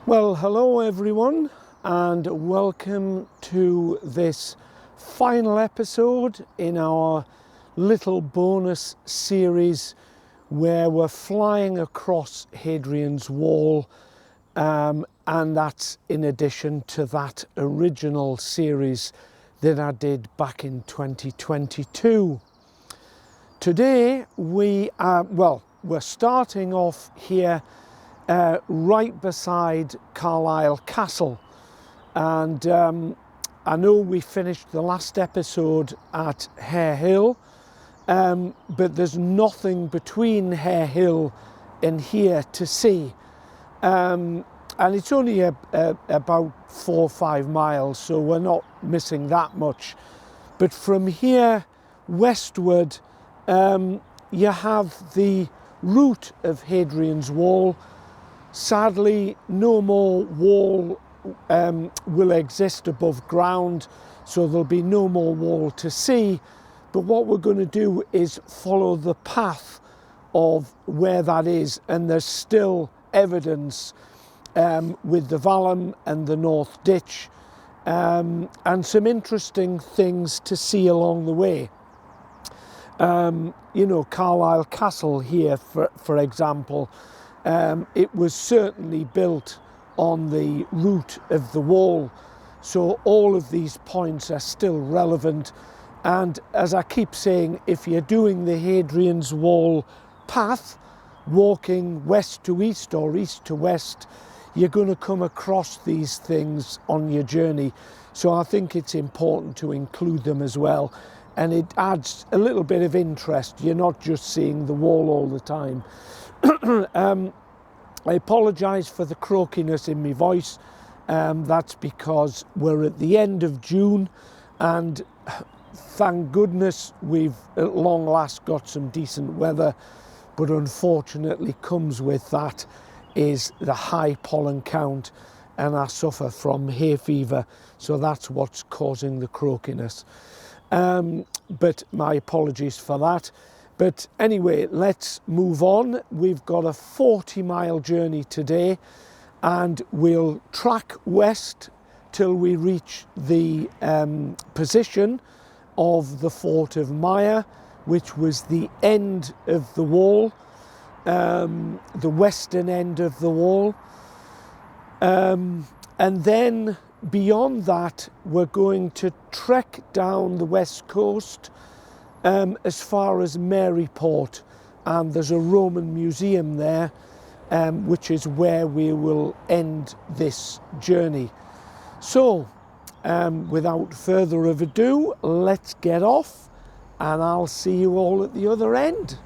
Well, hello everyone, and welcome to this final episode in our little bonus series where we're flying across Hadrian's Wall, and that's in addition to that original series that I did back in 2022. Today we're starting off here right beside Carlisle Castle, and I know we finished the last episode at Hare Hill, but there's nothing between Hare Hill and here to see, and it's only about 4 or 5 miles, so we're not missing that much. But from here westward, you have the route of Hadrian's Wall. Sadly, no more wall will exist above ground, so there'll be no more wall to see. But what we're going to do is follow the path of where that is, and there's still evidence with the vallum and the North Ditch, and some interesting things to see along the way. You know, Carlisle Castle here, for example, it was certainly built on the route of the wall, so all of these points are still relevant. And as I keep saying, if you're doing the Hadrian's Wall path, walking west to east or east to west, you're going to come across these things on your journey. So I think it's important to include them as well, and it adds a little bit of interest. You're not just seeing the wall all the time. I apologise for the croakiness in my voice. That's because we're at the end of June, and thank goodness we've at long last got some decent weather, but unfortunately comes with that is the high pollen count, and I suffer from hay fever, so that's what's causing the croakiness. But my apologies for that. But anyway, let's move on. We've got a 40-mile journey today, and we'll track west till we reach the position of the fort of Maya, which was the end of the wall, the western end of the wall. And then beyond that, we're going to trek down the west coast as far as Maryport, and there's a Roman museum there, which is where we will end this journey. So, without further ado, let's get off, and I'll see you all at the other end.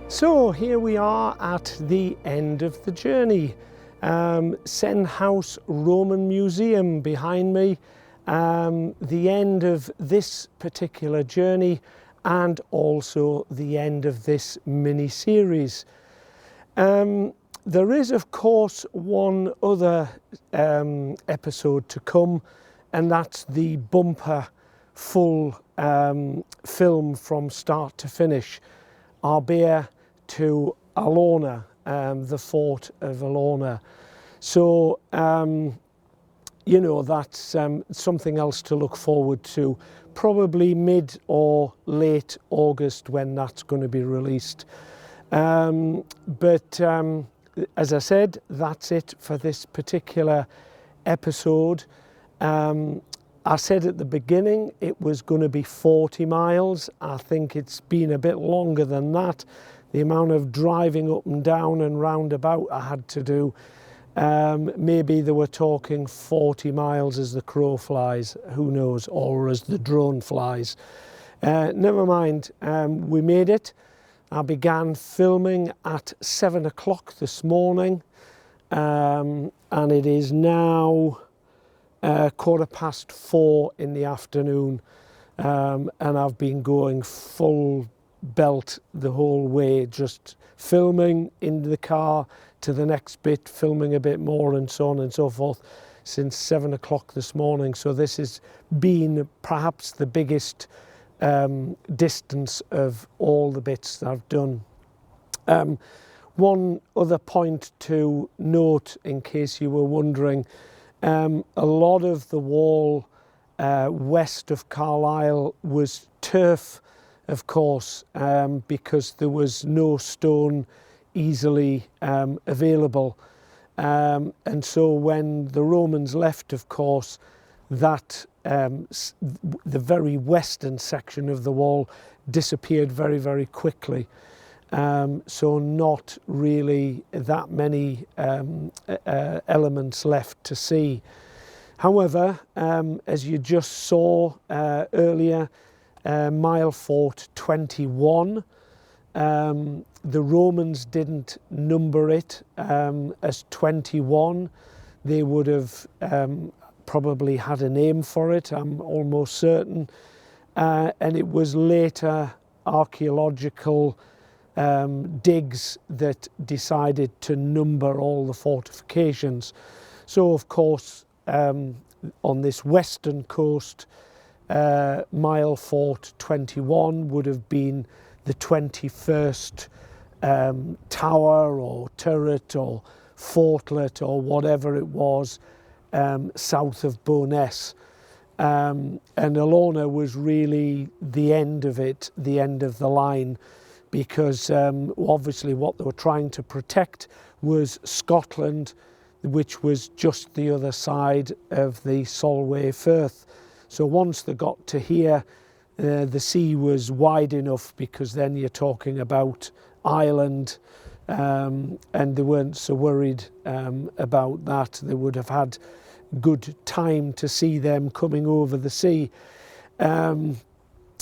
So here we are at the end of the journey. Senhouse Roman Museum behind me. The end of this particular journey and also the end of this mini-series. There is of course one other episode to come, and that's the bumper full film from start to finish. Our bear to Aurora, the fort of Aurora. So you know, that's something else to look forward to, probably mid or late August when that's going to be released. But as I said, that's it for this particular episode. I said at the beginning it was going to be 40 miles. I think it's been a bit longer than that. The amount of driving up and down and roundabout I had to do. Maybe they were talking 40 miles as the crow flies, who knows, or as the drone flies. Never mind, we made it. I began filming at 7 o'clock this morning, and it is now 4:15 in the afternoon, and I've been going full belt the whole way, just filming in the car to the next bit, filming a bit more, and so on and so forth, since 7 o'clock this morning. So this has been perhaps the biggest distance of all the bits that I've done. One other point to note, in case you were wondering, a lot of the wall west of Carlisle was turf, of course, because there was no stone easily available. And so when the Romans left, of course, that the very western section of the wall disappeared very, very quickly. So not really that many elements left to see. However, as you just saw earlier, mile fort 21, the Romans didn't number it as 21. They would have probably had a name for it, I'm almost certain. And it was later archaeological digs that decided to number all the fortifications. So of course, on this western coast, mile fort 21 would have been the 21st tower or turret or fortlet or whatever it was south of Bowness. And Aurora was really the end of it, the end of the line, because obviously what they were trying to protect was Scotland, which was just the other side of the Solway Firth. So once they got to here, the sea was wide enough, because then you're talking about Ireland, and they weren't so worried about that. They would have had good time to see them coming over the sea.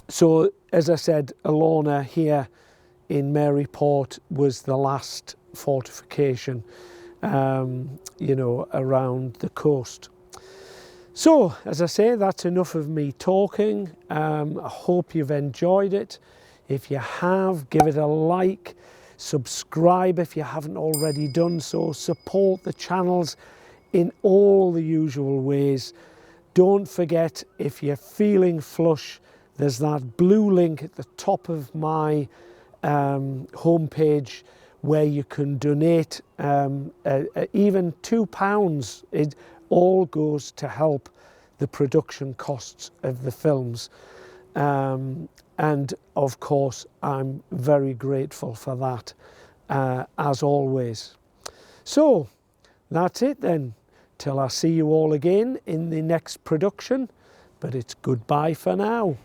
So as I said, Aurora here in Maryport was the last fortification, you know, around the coast. So, as I say, that's enough of me talking. I hope you've enjoyed it. If you have, give it a like, subscribe if you haven't already done so, support the channels in all the usual ways. Don't forget, if you're feeling flush, there's that blue link at the top of my homepage where you can donate even £2. It all goes to help the production costs of the films. And of course, I'm very grateful for that, as always. So that's it then. Till I see you all again in the next production, but it's goodbye for now.